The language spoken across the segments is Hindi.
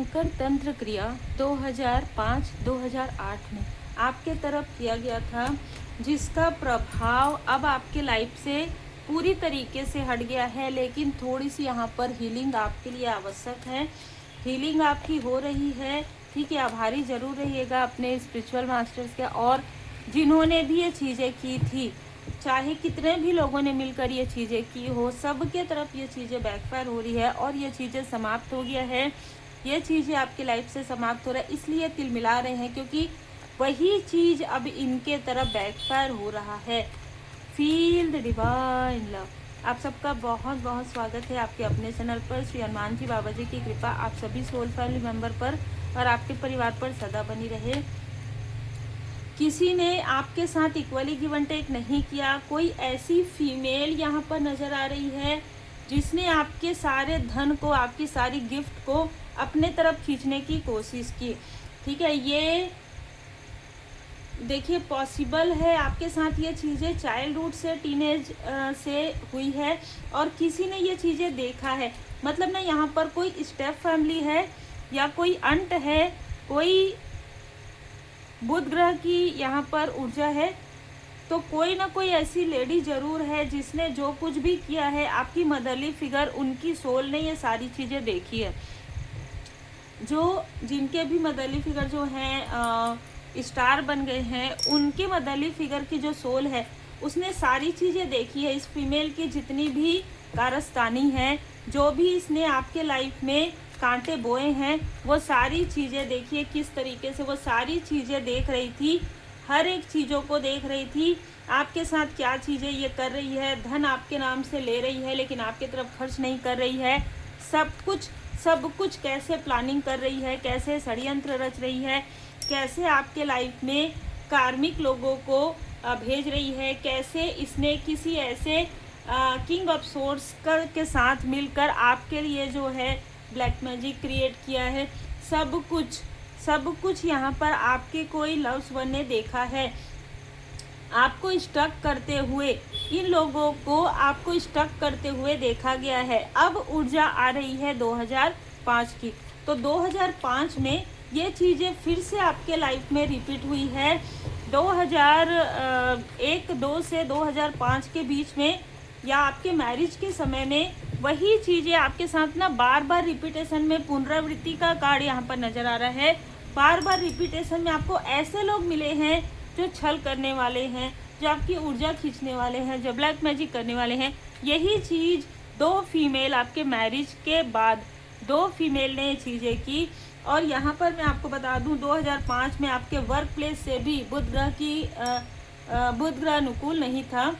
शंकर तंत्र क्रिया 2005-2008 में आपके तरफ किया गया था, जिसका प्रभाव अब आपके लाइफ से पूरी तरीके से हट गया है। लेकिन थोड़ी सी यहाँ पर हीलिंग आपके लिए आवश्यक है। हीलिंग आपकी हो रही है, ठीक है। आभारी जरूर रहिएगा अपने स्पिरिचुअल मास्टर्स के, और जिन्होंने भी ये चीज़ें की थी, चाहे कितने भी लोगों ने मिलकर ये चीज़ें की हो, सबके तरफ ये चीज़ें बैकफायर हो रही है और ये चीज़ें समाप्त हो गया है। ये चीज़ें आपकी लाइफ से समाप्त हो रहा है, इसलिए तिल मिला रहे हैं, क्योंकि वही चीज़ अब इनके तरफ बैकफायर हो रहा है। Feel the divine love. आप सबका बहुत बहुत स्वागत है आपके अपने चैनल पर। श्री हनुमान जी बाबा जी की कृपा आप सभी सोल फैमिली मेंबर पर और आपके परिवार पर सदा बनी रहे। किसी ने आपके साथ इक्वली गिव एंड टेक नहीं किया। कोई ऐसी फीमेल यहाँ पर नजर आ रही है जिसने आपके सारे धन को, आपकी सारी गिफ्ट को अपने तरफ खींचने की कोशिश की, ठीक है। ये देखिए पॉसिबल है आपके साथ ये चीज़ें चाइल्डहुड से, टीनेज से हुई है, और किसी ने ये चीज़ें देखा है। मतलब ना यहाँ पर कोई स्टेप फैमिली है या कोई अंट है, कोई बुध ग्रह की यहाँ पर ऊर्जा है, तो कोई ना कोई ऐसी लेडी जरूर है जिसने जो कुछ भी किया है, आपकी मदरली फिगर, उनकी सोल ने ये सारी चीज़ें देखी है। जो जिनके भी मदरली फिगर जो हैं स्टार बन गए हैं, उनके मदरली फिगर की जो सोल है उसने सारी चीज़ें देखी है। इस फीमेल की जितनी भी कारस्तानी है, जो भी इसने आपके लाइफ में कांटे बोए हैं, वो सारी चीज़ें देखिए किस तरीके से वो सारी चीज़ें देख रही थी। हर एक चीज़ों को देख रही थी। आपके साथ क्या चीज़ें ये कर रही है, धन आपके नाम से ले रही है लेकिन आपके तरफ खर्च नहीं कर रही है। सब कुछ कैसे प्लानिंग कर रही है, कैसे षड्यंत्र रच रही है, कैसे आपके लाइफ में कार्मिक लोगों को भेज रही है, कैसे इसने किसी ऐसे किंग ऑफ सोर्स के साथ मिलकर आपके लिए जो है ब्लैक मैजिक क्रिएट किया है। सब कुछ यहाँ पर आपके कोई लव्स वन ने देखा है। आपको स्टक करते हुए, इन लोगों को आपको स्टक करते हुए देखा गया है। अब ऊर्जा आ रही है 2005 की, तो 2005 में ये चीज़ें फिर से आपके लाइफ में रिपीट हुई है। 2001-2 से 2005 के बीच में या आपके मैरिज के समय में वही चीज़ें आपके साथ ना बार बार रिपीटेशन में, पुनरावृत्ति का कार्ड यहाँ पर नज़र आ रहा है। बार बार रिपीटेशन में आपको ऐसे लोग मिले हैं जो छल करने वाले हैं, जो आपकी ऊर्जा खींचने वाले हैं, जो ब्लैक मैजिक करने वाले हैं। यही चीज़ दो फीमेल आपके मैरिज के बाद, दो फीमेल ने ये चीज़ें की। और यहाँ पर मैं आपको बता दूँ 2005 में आपके वर्क प्लेस से भी बुध ग्रह अनुकूल नहीं था।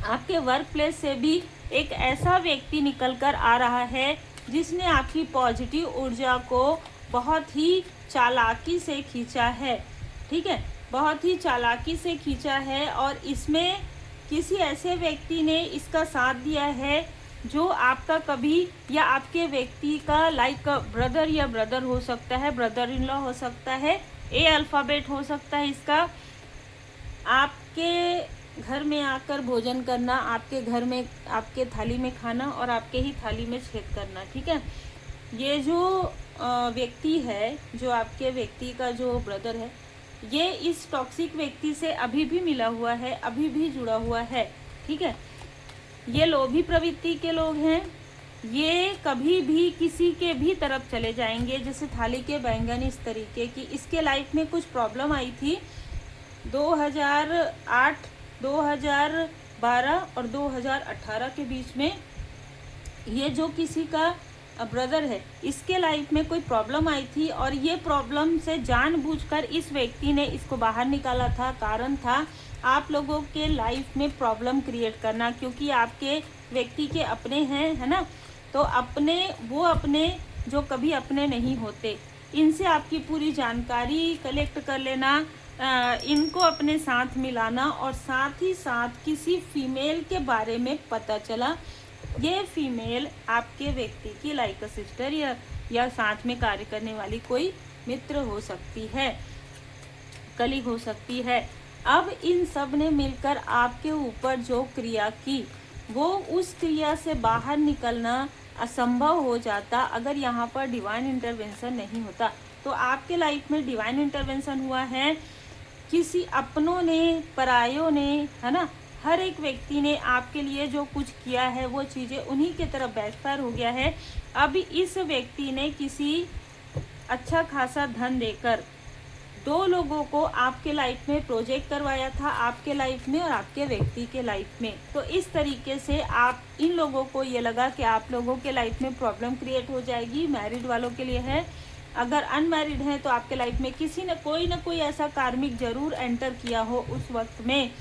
आपके वर्क प्लेस से भी एक ऐसा व्यक्ति निकल कर आ रहा है जिसने आपकी पॉजिटिव ऊर्जा को बहुत ही चालाकी से खींचा है, ठीक है, बहुत ही चालाकी से खींचा है। और इसमें किसी ऐसे व्यक्ति ने इसका साथ दिया है जो आपका कभी, या आपके व्यक्ति का लाइक ब्रदर या ब्रदर हो सकता है, ब्रदर इन लॉ हो सकता है, ए अल्फ़ाबेट हो सकता है इसका। आपके घर में आकर भोजन करना, आपके घर में आपके थाली में खाना और आपके ही थाली में छेद करना, ठीक है। ये जो व्यक्ति है, जो आपके व्यक्ति का जो ब्रदर है, ये इस टॉक्सिक व्यक्ति से अभी भी मिला हुआ है, अभी भी जुड़ा हुआ है, ठीक है। ये लोभी प्रवृत्ति के लोग हैं। ये कभी भी किसी के भी तरफ चले जाएंगे, जैसे थाली के बैंगन, इस तरीके की। इसके लाइफ में कुछ प्रॉब्लम आई थी 2008, 2012 और 2018 के बीच में। ये जो किसी का ब्रदर है, इसके लाइफ में कोई प्रॉब्लम आई थी और ये प्रॉब्लम से जानबूझकर इस व्यक्ति ने इसको बाहर निकाला था। कारण था आप लोगों के लाइफ में प्रॉब्लम क्रिएट करना, क्योंकि आपके व्यक्ति के अपने हैं, है ना। तो अपने जो कभी अपने नहीं होते, इनसे आपकी पूरी जानकारी कलेक्ट कर लेना, इनको अपने साथ मिलाना, और साथ ही साथ किसी फीमेल के बारे में पता चला। ये फीमेल आपके व्यक्ति की लाइक सिस्टर या साथ में कार्य करने वाली कोई मित्र हो सकती है, कलीग हो सकती है। अब इन सब ने मिलकर आपके ऊपर जो क्रिया की, वो उस क्रिया से बाहर निकलना असंभव हो जाता अगर यहाँ पर डिवाइन इंटरवेंशन नहीं होता। तो आपके लाइफ में डिवाइन इंटरवेंशन हुआ है, किसी अपनों ने, परायों ने, है ना, हर एक व्यक्ति ने आपके लिए जो कुछ किया है वो चीज़ें उन्हीं के तरफ बैकफायर हो गया है। अब इस व्यक्ति ने किसी अच्छा खासा धन देकर 2 लोगों को आपके लाइफ में प्रोजेक्ट करवाया था, आपके लाइफ में और आपके व्यक्ति के लाइफ में। तो इस तरीके से आप इन लोगों को ये लगा कि आप लोगों के लाइफ में प्रॉब्लम क्रिएट हो जाएगी। मैरिड वालों के लिए है, अगर अनमैरिड हैं तो आपके लाइफ में किसी ने कोई ना कोई ऐसा कार्मिक जरूर एंटर किया हो उस वक्त में,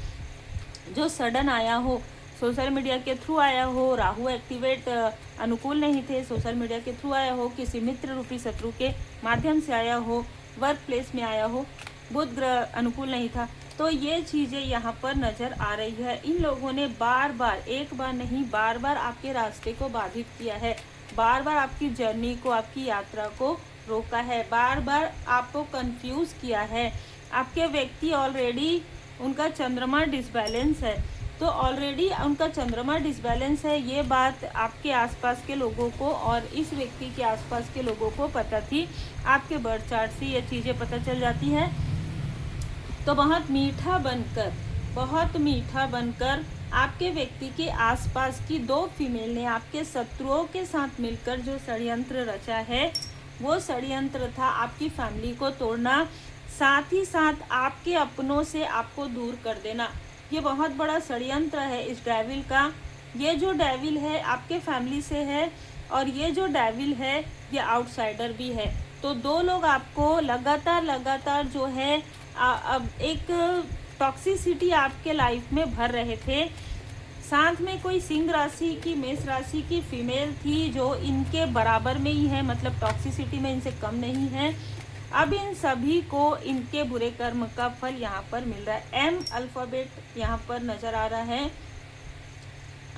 जो सडन आया हो, सोशल मीडिया के थ्रू आया हो, राहु एक्टिवेट अनुकूल नहीं थे, सोशल मीडिया के थ्रू आया हो, किसी मित्र रूपी शत्रु के माध्यम से आया हो, वर्क प्लेस में आया हो, बुध ग्रह अनुकूल नहीं था। तो ये चीज़ें यहाँ पर नज़र आ रही है। इन लोगों ने बार बार, एक बार नहीं, बार बार आपके रास्ते को बाधित किया है, बार बार आपकी जर्नी को, आपकी यात्रा को रोका है, बार बार आपको कंफ्यूज किया है। आपके व्यक्ति ऑलरेडी, उनका चंद्रमा डिसबैलेंस है, तो ऑलरेडी उनका चंद्रमा डिसबैलेंस है, ये बात आपके आसपास के लोगों को और इस व्यक्ति के आसपास के लोगों को पता थी। आपके बर्थ चार्ट से ये चीज़ें पता चल जाती हैं। तो बहुत मीठा बनकर आपके व्यक्ति के आसपास की 2 फीमेल ने आपके शत्रुओं के साथ मिलकर जो षड्यंत्र रचा है, वो षड्यंत्र था आपकी फैमिली को तोड़ना, साथ ही साथ आपके अपनों से आपको दूर कर देना। ये बहुत बड़ा षड्यंत्र है इस डेविल का। ये जो डेविल है आपके फैमिली से है और ये जो डेविल है ये आउटसाइडर भी है। तो 2 लोग आपको लगातार जो है अब एक टॉक्सिसिटी आपके लाइफ में भर रहे थे। साथ में कोई सिंह राशि की, मेष राशि की फीमेल थी जो इनके बराबर में ही है, मतलब टॉक्सिसिटी में इनसे कम नहीं है। अब इन सभी को इनके बुरे कर्म का फल यहाँ पर मिल रहा है। एम अल्फ़ाबेट यहाँ पर नज़र आ रहा है।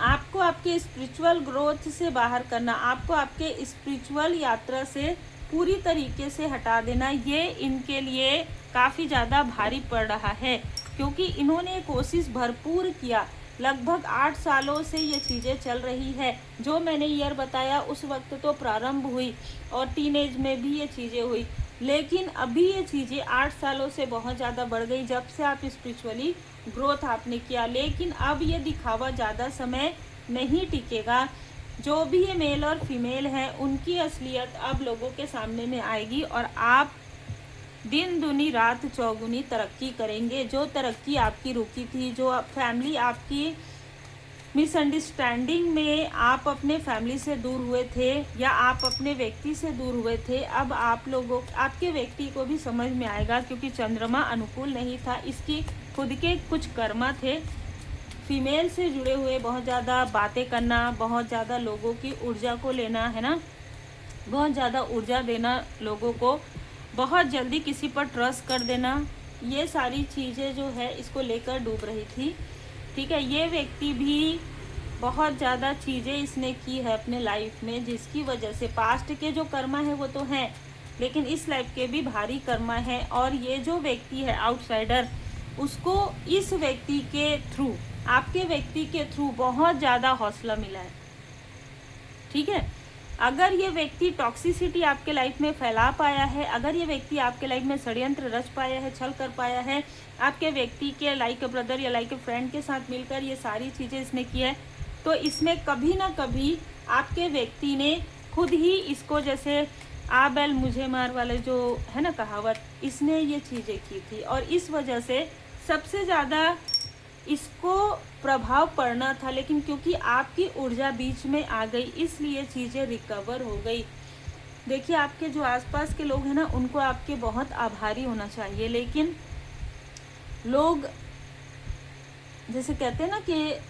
आपको आपके स्पिरिचुअल ग्रोथ से बाहर करना, आपको आपके स्पिरिचुअल यात्रा से पूरी तरीके से हटा देना, ये इनके लिए काफ़ी ज़्यादा भारी पड़ रहा है, क्योंकि इन्होंने कोशिश भरपूर किया। लगभग 8 सालों से ये चीज़ें चल रही है। जो मैंने ईयर बताया उस वक्त तो प्रारंभ हुई और टीनेज में भी ये चीज़ें हुई, लेकिन अभी ये चीज़ें 8 सालों से बहुत ज़्यादा बढ़ गई जब से आप स्पिरिचुअली ग्रोथ आपने किया। लेकिन अब ये दिखावा ज़्यादा समय नहीं टिकेगा। जो भी ये मेल और फीमेल हैं उनकी असलियत अब लोगों के सामने में आएगी और आप दिन दुनी रात चौगुनी तरक्की करेंगे। जो तरक्की आपकी रुकी थी, जो फैमिली आपकी मिसअंडरस्टैंडिंग में आप अपने फैमिली से दूर हुए थे या आप अपने व्यक्ति से दूर हुए थे, अब आप लोगों, आपके व्यक्ति को भी समझ में आएगा, क्योंकि चंद्रमा अनुकूल नहीं था, इसकी खुद के कुछ कर्मा थे। फीमेल से जुड़े हुए बहुत ज़्यादा बातें करना, बहुत ज़्यादा लोगों की ऊर्जा को लेना, है ना, बहुत ज़्यादा ऊर्जा देना लोगों को, बहुत जल्दी किसी पर ट्रस्ट कर देना, ये सारी चीज़ें जो है इसको लेकर डूब रही थी। ठीक है, ये व्यक्ति भी बहुत ज़्यादा चीज़ें इसने की है अपने लाइफ में, जिसकी वजह से पास्ट के जो कर्मा है वो तो हैं, लेकिन इस लाइफ के भी भारी कर्मा है। और ये जो व्यक्ति है आउटसाइडर, उसको इस व्यक्ति के थ्रू, आपके व्यक्ति के थ्रू बहुत ज़्यादा हौसला मिला है। ठीक है, अगर ये व्यक्ति टॉक्सिसिटी आपके लाइफ में फैला पाया है, अगर ये व्यक्ति आपके लाइफ में षड्यंत्र रच पाया है, छल कर पाया है, आपके व्यक्ति के लाइक अ ब्रदर या लाइक अ फ्रेंड के साथ मिलकर ये सारी चीज़ें इसने की है, तो इसमें कभी ना कभी आपके व्यक्ति ने खुद ही इसको, जैसे आ बैल मुझे मार वाले जो है ना कहावत, इसने ये चीज़ें की थी और इस वजह से सबसे ज़्यादा इसको प्रभाव पड़ना था। लेकिन क्योंकि आपकी ऊर्जा बीच में आ गई, इसलिए चीज़ें रिकवर हो गई। देखिए, आपके जो आसपास के लोग हैं ना, उनको आपके बहुत आभारी होना चाहिए। लेकिन लोग जैसे कहते हैं ना कि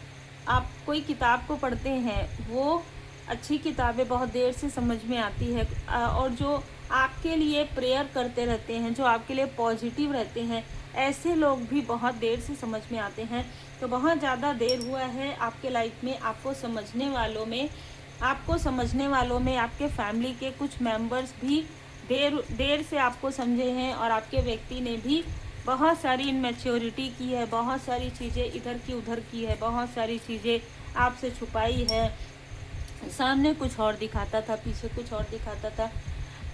आप कोई किताब को पढ़ते हैं, वो अच्छी किताबें बहुत देर से समझ में आती है, और जो आपके लिए प्रेयर करते रहते हैं, जो आपके लिए पॉजिटिव रहते हैं, ऐसे लोग भी बहुत देर से समझ में आते हैं। तो बहुत ज़्यादा देर हुआ है आपके लाइफ में, आपको समझने वालों में आपके फैमिली के कुछ मेंबर्स भी देर से आपको समझे हैं, और आपके व्यक्ति ने भी बहुत सारी इनमेच्योरिटी की है, बहुत सारी चीज़ें इधर की उधर की है, बहुत सारी चीज़ें आपसे छुपाई है। सामने कुछ और दिखाता था, पीछे कुछ और दिखाता था।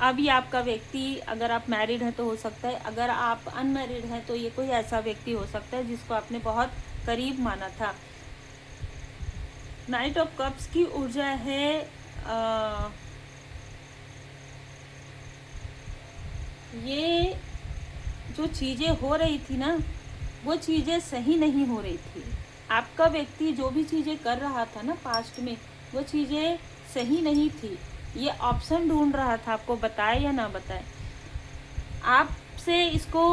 अभी आपका व्यक्ति, अगर आप मैरिड हैं तो हो सकता है, अगर आप अनमैरिड हैं तो ये कोई ऐसा व्यक्ति हो सकता है जिसको आपने बहुत करीब माना था। नाइट ऑफ कप्स की ऊर्जा है ये जो चीज़ें हो रही थी ना, वो चीज़ें सही नहीं हो रही थी। आपका व्यक्ति जो भी चीज़ें कर रहा था ना पास्ट में, वो चीज़ें सही नहीं थी। ये ऑप्शन ढूंढ रहा था, आपको बताए या ना बताए। आपसे इसको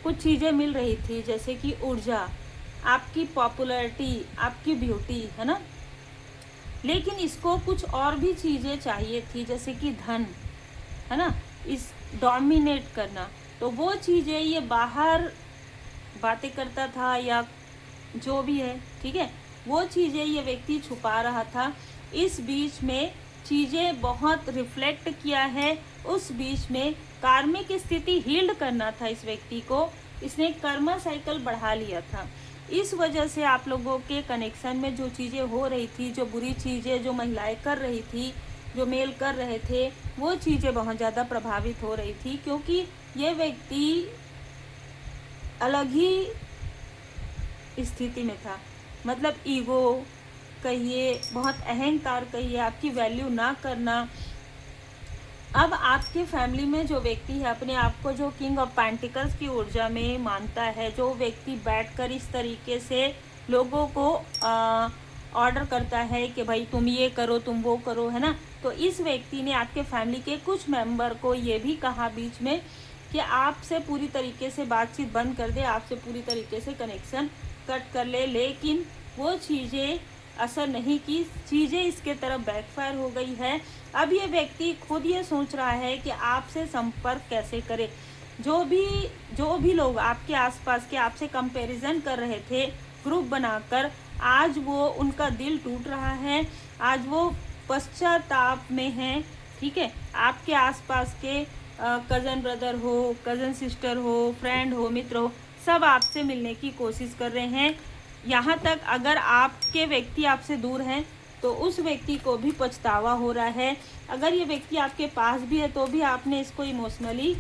कुछ चीज़ें मिल रही थी, जैसे कि ऊर्जा, आपकी पॉपुलैरिटी, आपकी ब्यूटी, है ना। लेकिन इसको कुछ और भी चीज़ें चाहिए थी, जैसे कि धन, है ना, इस डोमिनेट करना। तो वो चीज़ें ये बाहर बातें करता था या जो भी है, ठीक है, वो चीज़ें ये व्यक्ति छुपा रहा था। इस बीच में चीज़ें बहुत रिफ्लेक्ट किया है। उस बीच में कार्मिक स्थिति हील्ड करना था इस व्यक्ति को, इसने कर्मा साइकिल बढ़ा लिया था। इस वजह से आप लोगों के कनेक्शन में जो चीज़ें हो रही थी, जो बुरी चीज़ें जो महिलाएं कर रही थी, जो मेल कर रहे थे, वो चीज़ें बहुत ज़्यादा प्रभावित हो रही थी, क्योंकि ये व्यक्ति अलग ही स्थिति में था। मतलब ईगो कहिए, बहुत अहंकार कहिए, आपकी वैल्यू ना करना। अब आपके फैमिली में जो व्यक्ति है अपने आप को जो किंग ऑफ पेंटिकल्स की ऊर्जा में मानता है, जो व्यक्ति बैठकर इस तरीके से लोगों को ऑर्डर करता है कि भाई तुम ये करो, तुम वो करो, है ना। तो इस व्यक्ति ने आपके फैमिली के कुछ मेंबर को ये भी कहा बीच में कि आपसे पूरी तरीके से बातचीत बंद कर दे, आपसे पूरी तरीके से कनेक्शन कट कर ले। लेकिन वो चीज़ें असर नहीं की, चीज़ें इसके तरफ बैकफायर हो गई है। अब ये व्यक्ति खुद ये सोच रहा है कि आपसे संपर्क कैसे करे। जो भी लोग आपके आसपास के आपसे कंपैरिजन कर रहे थे ग्रुप बनाकर, आज वो उनका दिल टूट रहा है, आज वो पश्चाताप में हैं, ठीक है। आपके आसपास के कज़न ब्रदर हो, कज़न सिस्टर हो, फ्रेंड हो, मित्र हो, सब आपसे मिलने की कोशिश कर रहे हैं। यहाँ तक अगर आपके व्यक्ति आपसे दूर हैं तो उस व्यक्ति को भी पछतावा हो रहा है। अगर ये व्यक्ति आपके पास भी है तो भी आपने इसको इमोशनली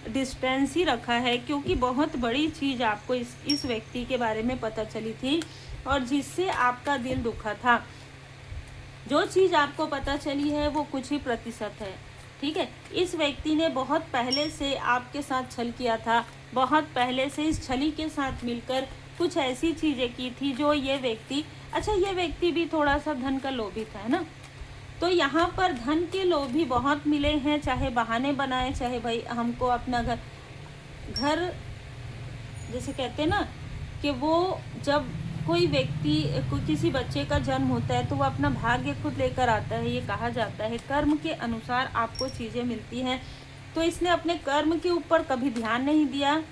डिस्टेंस ही रखा है, क्योंकि बहुत बड़ी चीज़ आपको इस व्यक्ति के बारे में पता चली थी और जिससे आपका दिल दुखा था। जो चीज़ आपको पता चली है वो कुछ ही प्रतिशत है, ठीक है। इस व्यक्ति ने बहुत पहले से आपके साथ छल किया था, बहुत पहले से इस छली के साथ मिलकर कुछ ऐसी चीज़ें की थी जो ये व्यक्ति भी थोड़ा सा धन का लोभी था, है ना। तो यहाँ पर धन के लोभी बहुत मिले हैं, चाहे बहाने बनाए, चाहे भाई हमको अपना घर जैसे कहते हैं ना कि वो जब कोई व्यक्ति किसी बच्चे का जन्म होता है तो वो अपना भाग्य खुद लेकर आता है, ये कहा जाता है। कर्म के अनुसार आपको चीज़ें मिलती हैं। तो इसने अपने कर्म के ऊपर कभी ध्यान नहीं दिया,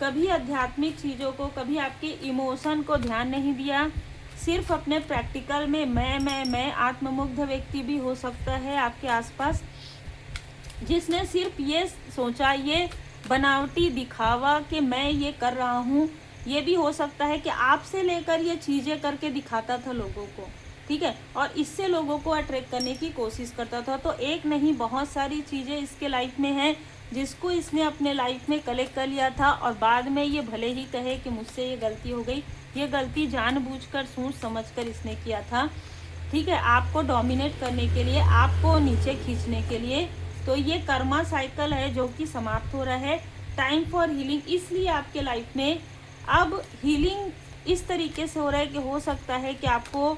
कभी आध्यात्मिक चीज़ों को, कभी आपके इमोशन को ध्यान नहीं दिया। सिर्फ अपने प्रैक्टिकल में मैं आत्ममुग्ध व्यक्ति भी हो सकता है आपके आसपास, जिसने सिर्फ ये सोचा, ये बनावटी दिखावा कि मैं ये कर रहा हूँ। ये भी हो सकता है कि आपसे लेकर ये चीज़ें करके दिखाता था लोगों को, ठीक है, और इससे लोगों को अट्रैक्ट करने की कोशिश करता था। तो एक नहीं बहुत सारी चीज़ें इसके लाइफ में हैं जिसको इसने अपने लाइफ में कलेक्ट कर लिया था, और बाद में ये भले ही कहे कि मुझसे ये गलती हो गई, ये गलती जानबूझकर सोच समझकर इसने किया था, ठीक है, आपको डोमिनेट करने के लिए, आपको नीचे खींचने के लिए। तो ये कर्मा साइकिल है जो कि समाप्त हो रहा है। टाइम फॉर हीलिंग, इसलिए आपके लाइफ में अब हीलिंग इस तरीके से हो रहा है कि हो सकता है कि आपको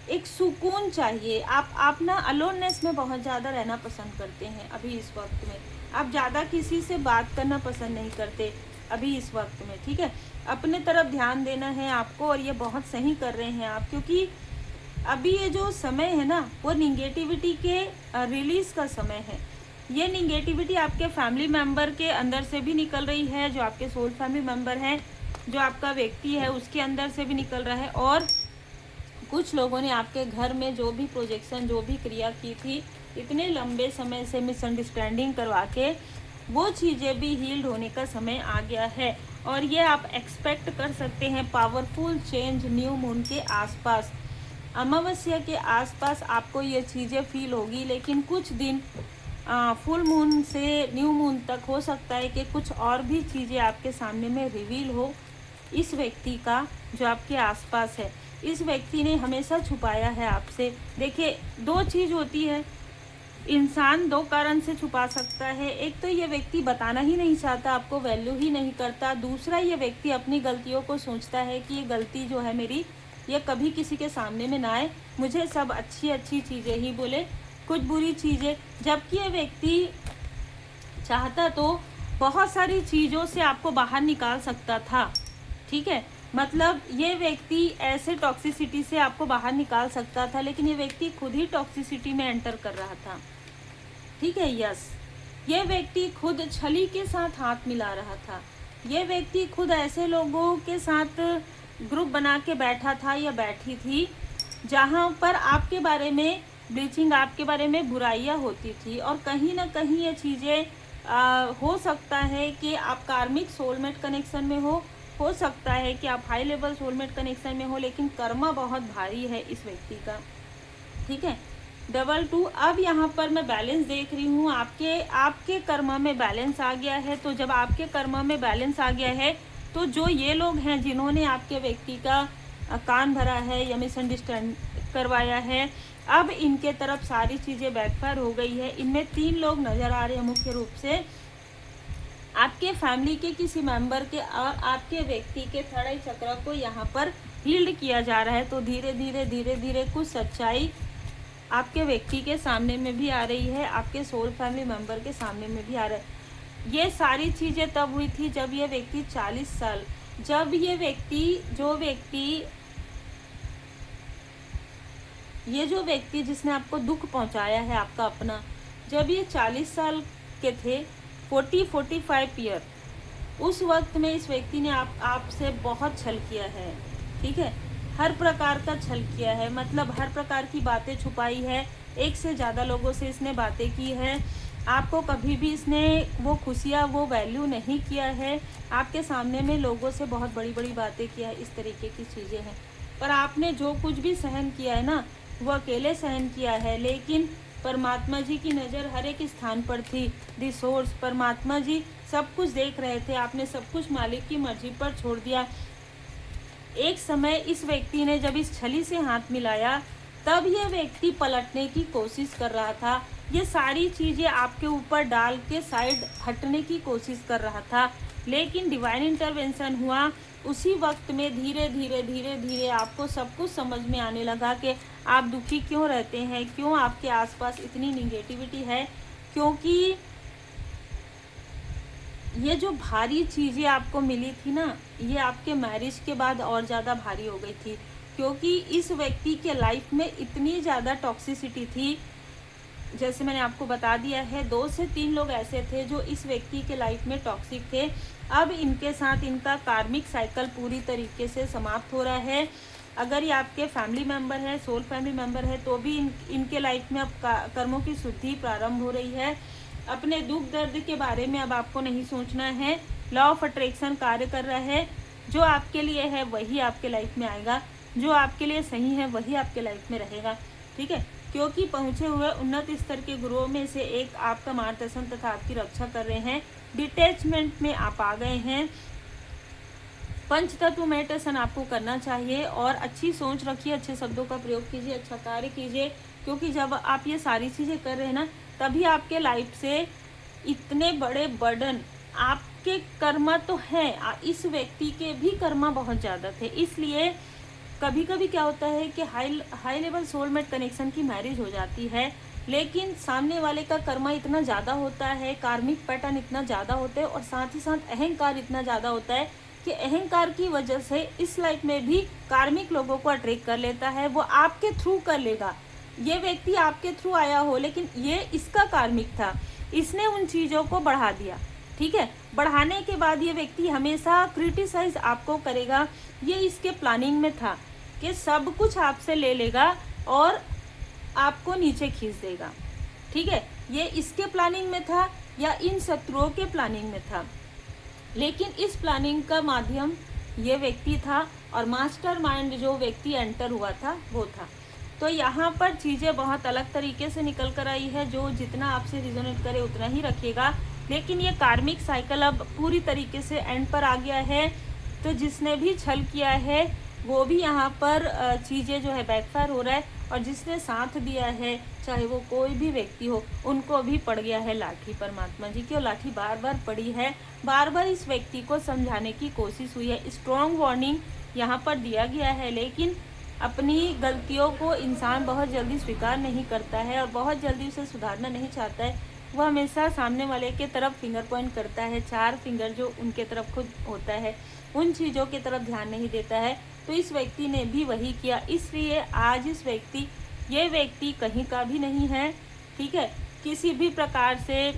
एक सुकून चाहिए। आप ना अलोननेस में बहुत ज़्यादा रहना पसंद करते हैं अभी इस वक्त में। आप ज़्यादा किसी से बात करना पसंद नहीं करते अभी इस वक्त में, ठीक है। अपने तरफ ध्यान देना है आपको, और ये बहुत सही कर रहे हैं आप, क्योंकि अभी ये जो समय है ना वो निगेटिविटी के रिलीज़ का समय है। ये निगेटिविटी आपके फैमिली मेम्बर के अंदर से भी निकल रही है, जो आपके सोल फैमिली मेम्बर हैं, जो आपका व्यक्ति है उसके अंदर से भी निकल रहा है। और कुछ लोगों ने आपके घर में जो भी प्रोजेक्शन, जो भी क्रिया की थी इतने लंबे समय से मिसअंडरस्टैंडिंग करवा के, वो चीज़ें भी हील्ड होने का समय आ गया है। और ये आप एक्सपेक्ट कर सकते हैं पावरफुल चेंज न्यू मून के आसपास। अमावस्या के आसपास आपको ये चीज़ें फील होगी, लेकिन कुछ दिन फुल मून से न्यू मून तक हो सकता है कि कुछ और भी चीज़ें आपके सामने में रिवील हो इस व्यक्ति का जो आपके आसपास है। इस व्यक्ति ने हमेशा छुपाया है आपसे। देखिए, दो चीज़ होती है, इंसान दो कारण से छुपा सकता है। एक तो ये व्यक्ति बताना ही नहीं चाहता, आपको वैल्यू ही नहीं करता। दूसरा, ये व्यक्ति अपनी गलतियों को सोचता है कि ये गलती जो है मेरी, ये कभी किसी के सामने में ना आए, मुझे सब अच्छी अच्छी चीज़ें ही बोले, कुछ बुरी चीज़ें। जबकि ये व्यक्ति चाहता तो बहुत सारी चीज़ों से आपको बाहर निकाल सकता था, ठीक है। मतलब ये व्यक्ति ऐसे टॉक्सिसिटी से आपको बाहर निकाल सकता था, लेकिन ये व्यक्ति खुद ही टॉक्सिसिटी में एंटर कर रहा था, ठीक है। यस, ये व्यक्ति खुद छली के साथ हाथ मिला रहा था। ये व्यक्ति खुद ऐसे लोगों के साथ ग्रुप बना के बैठा था या बैठी थी जहाँ पर आपके बारे में ब्लीचिंग, आपके बारे में बुराइयां होती थी। और कहीं ना कहीं ये चीज़ें हो सकता है कि आप कार्मिक सोलमेट कनेक्शन में हो सकता है कि आप हाई लेवल सोलमेट कनेक्शन में हो, लेकिन कर्मा बहुत भारी है इस व्यक्ति का, ठीक है। 22 अब यहाँ पर मैं बैलेंस देख रही हूँ, आपके कर्मा में बैलेंस आ गया है। तो जब आपके कर्मा में बैलेंस आ गया है, तो जो ये लोग हैं जिन्होंने आपके व्यक्ति का कान भरा है या मिसअंडरस्टैंड करवाया है, अब इनके तरफ सारी चीज़ें बैकफायर हो गई है। इनमें 3 लोग नज़र आ रहे हैं मुख्य रूप से, आपके फैमिली के किसी मेंबर के और आपके व्यक्ति के थर्ड आई चक्र को यहाँ पर हील्ड किया जा रहा है। तो धीरे धीरे कुछ सच्चाई आपके व्यक्ति के सामने में भी आ रही है, आपके सोल फैमिली मेंबर के सामने में भी आ रहा है। ये सारी चीज़ें तब हुई थी जब ये व्यक्ति 40 साल, जब ये जो व्यक्ति जिसने आपको दुख पहुंचाया है, आपका अपना, जब ये 40 साल के थे, 45 ईयर, उस वक्त में इस व्यक्ति ने आपसे बहुत छल किया है, ठीक है। हर प्रकार का छल किया है, मतलब हर प्रकार की बातें छुपाई है। एक से ज़्यादा लोगों से इसने बातें की है। आपको कभी भी इसने वो खुशियाँ, वो वैल्यू नहीं किया है। आपके सामने में लोगों से बहुत बड़ी बड़ी बातें किया है, इस तरीके की चीज़ें हैं। पर आपने जो कुछ भी सहन किया है ना, वो अकेले सहन किया है, लेकिन परमात्मा जी की नज़र हर एक स्थान पर थी। दी सोर्स, परमात्मा जी सब कुछ देख रहे थे। आपने सब कुछ मालिक की मर्जी पर छोड़ दिया। एक समय इस व्यक्ति ने जब इस छली से हाथ मिलाया, तब यह व्यक्ति पलटने की कोशिश कर रहा था। ये सारी चीज़ें आपके ऊपर डाल के साइड हटने की कोशिश कर रहा था, लेकिन डिवाइन इंटरवेंशन हुआ। उसी वक्त में धीरे धीरे आपको सब कुछ समझ में आने लगा कि आप दुखी क्यों रहते हैं, क्यों आपके आसपास इतनी निगेटिविटी है। क्योंकि ये जो भारी चीज़ें आपको मिली थी ना, ये आपके मैरिज के बाद और ज़्यादा भारी हो गई थी, क्योंकि इस व्यक्ति के लाइफ में इतनी ज़्यादा टॉक्सिसिटी थी। जैसे मैंने आपको बता दिया है, 2 से 3 लोग ऐसे थे जो इस व्यक्ति के लाइफ में टॉक्सिक थे। अब इनके साथ इनका कार्मिक साइकिल पूरी तरीके से समाप्त हो रहा है। अगर ये आपके फैमिली मेम्बर है, सोल फैमिली मेम्बर है, तो भी इनके लाइफ में अब कर्मों की शुद्धि प्रारंभ हो रही है। अपने दुख दर्द के बारे में अब आपको नहीं सोचना है। लॉ ऑफ अट्रैक्शन कार्य कर रहा है। जो आपके लिए है वही आपके लाइफ में आएगा, जो आपके लिए सही है वही आपके लाइफ में रहेगा, ठीक है। क्योंकि पहुंचे हुए उन्नत स्तर के गुरुओं में से एक आपका मार्गदर्शन तथा आपकी रक्षा कर रहे हैं। डिटैचमेंट में आप आ गए हैं। पंच तत्व मेडिटेशन आपको करना चाहिए और अच्छी सोच रखिए, अच्छे शब्दों का प्रयोग कीजिए, अच्छा कार्य कीजिए। क्योंकि जब आप ये सारी चीज़ें कर रहे हैं ना, तभी आपके लाइफ से इतने बड़े बर्डन, आपके कर्मा तो हैं, इस व्यक्ति के भी कर्मा बहुत ज़्यादा थे। इसलिए कभी कभी क्या होता है कि हाई लेवल सोलमेट कनेक्शन की मैरिज हो जाती है, लेकिन सामने वाले का कर्मा इतना ज़्यादा होता है, कार्मिक पैटर्न इतना ज़्यादा होता है, और साथ ही साथ अहंकार इतना ज़्यादा होता है कि अहंकार की वजह से इस लाइफ में भी कार्मिक लोगों को अट्रैक्ट कर लेता है। वो आपके थ्रू कर लेगा। ये व्यक्ति आपके थ्रू आया हो, लेकिन ये इसका कार्मिक था, इसने उन चीज़ों को बढ़ा दिया, ठीक है। बढ़ाने के बाद ये व्यक्ति हमेशा क्रिटिसाइज आपको करेगा। ये इसके प्लानिंग में था कि सब कुछ आपसे ले लेगा और आपको नीचे खींच देगा, ठीक है। ये इसके प्लानिंग में था या इन शत्रुओं के प्लानिंग में था, लेकिन इस प्लानिंग का माध्यम ये व्यक्ति था और मास्टरमाइंड जो व्यक्ति एंटर हुआ था वो था। तो यहाँ पर चीज़ें बहुत अलग तरीके से निकल कर आई है। जो जितना आपसे रिजोनेट करे उतना ही रखेगा, लेकिन ये कार्मिक साइकिल अब पूरी तरीके से एंड पर आ गया है। तो जिसने भी छल किया है वो भी यहाँ पर चीज़ें जो है बैकफायर हो रहा है, और जिसने साथ दिया है चाहे वो कोई भी व्यक्ति हो, उनको भी पड़ गया है लाठी परमात्मा जी की। और लाठी बार बार पड़ी है, बार बार इस व्यक्ति को समझाने की कोशिश हुई है, स्ट्रॉन्ग वार्निंग यहाँ पर दिया गया है, लेकिन अपनी गलतियों को इंसान बहुत जल्दी स्वीकार नहीं करता है और बहुत जल्दी उसे सुधारना नहीं चाहता है। वह हमेशा सामने वाले के तरफ फिंगर पॉइंट करता है, 4 फिंगर जो उनके तरफ खुद होता है उन चीज़ों की तरफ ध्यान नहीं देता है। तो इस व्यक्ति ने भी वही किया, इसलिए आज ये व्यक्ति कहीं का भी नहीं है, ठीक है। किसी भी प्रकार से,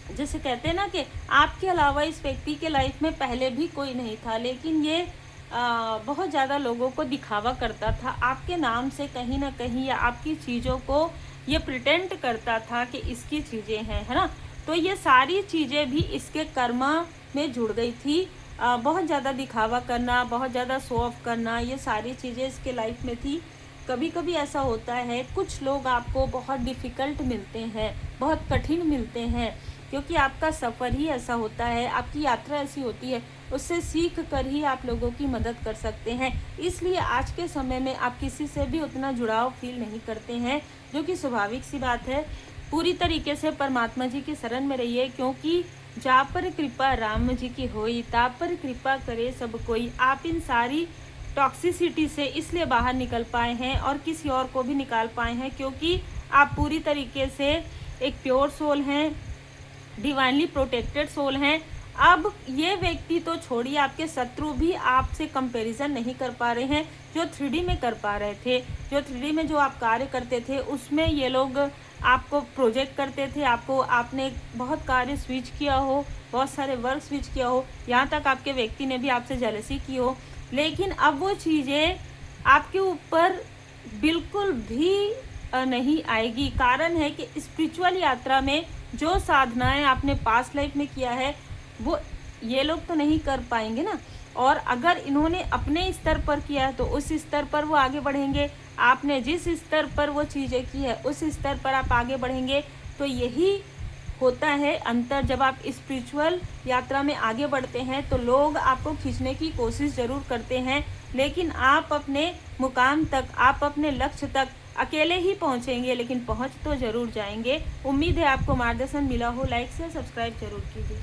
जैसे कहते हैं ना कि आपके अलावा इस व्यक्ति के लाइफ में पहले भी कोई नहीं था, लेकिन ये बहुत ज़्यादा लोगों को दिखावा करता था आपके नाम से कहीं ना कहीं, या आपकी चीज़ों को ये प्रिटेंड करता था कि इसकी चीज़ें हैं, है ना। तो ये सारी चीज़ें भी इसके कर्मा में जुड़ गई थी। बहुत ज़्यादा दिखावा करना, बहुत ज़्यादा शो ऑफ करना, ये सारी चीज़ें इसके लाइफ में थी। कभी कभी ऐसा होता है, कुछ लोग आपको बहुत डिफ़िकल्ट मिलते हैं, बहुत कठिन मिलते हैं, क्योंकि आपका सफ़र ही ऐसा होता है, आपकी यात्रा ऐसी होती है, उससे सीख कर ही आप लोगों की मदद कर सकते हैं। इसलिए आज के समय में आप किसी से भी उतना जुड़ाव फील नहीं करते हैं, जो कि स्वाभाविक सी बात है। पूरी तरीके से परमात्मा जी की शरण में रहिए, क्योंकि जा पर कृपा राम जी की होई, ता पर कृपा करे सब कोई। आप इन सारी टॉक्सिसिटी से इसलिए बाहर निकल पाए हैं और किसी और को भी निकाल पाए हैं, क्योंकि आप पूरी तरीके से एक प्योर सोल हैं, डिवाइनली प्रोटेक्टेड सोल हैं। अब ये व्यक्ति तो छोड़िए, आपके शत्रु भी आपसे कंपैरिजन नहीं कर पा रहे हैं, जो 3D में कर पा रहे थे, जो 3D में जो आप कार्य करते थे उसमें ये लोग आपको प्रोजेक्ट करते थे, आपने बहुत कार्य स्विच किया हो, बहुत सारे वर्क स्विच किया हो, यहाँ तक आपके व्यक्ति ने भी आपसे जेलसी की हो, लेकिन अब वो चीज़ें आपके ऊपर बिल्कुल भी नहीं आएगी। कारण है कि स्पिरिचुअल यात्रा में जो साधनाएं आपने पास्ट लाइफ में किया है वो ये लोग तो नहीं कर पाएंगे ना, और अगर इन्होंने अपने स्तर पर किया है तो उस स्तर पर वो आगे बढ़ेंगे। आपने जिस स्तर पर वो चीज़ें की है उस स्तर पर आप आगे बढ़ेंगे। तो यही होता है अंतर। जब आप स्पिरिचुअल यात्रा में आगे बढ़ते हैं तो लोग आपको खींचने की कोशिश ज़रूर करते हैं, लेकिन आप अपने मुकाम तक, आप अपने लक्ष्य तक अकेले ही पहुंचेंगे, लेकिन पहुंच तो ज़रूर जाएंगे। उम्मीद है आपको मार्गदर्शन मिला हो। लाइक से सब्सक्राइब जरूर कीजिए।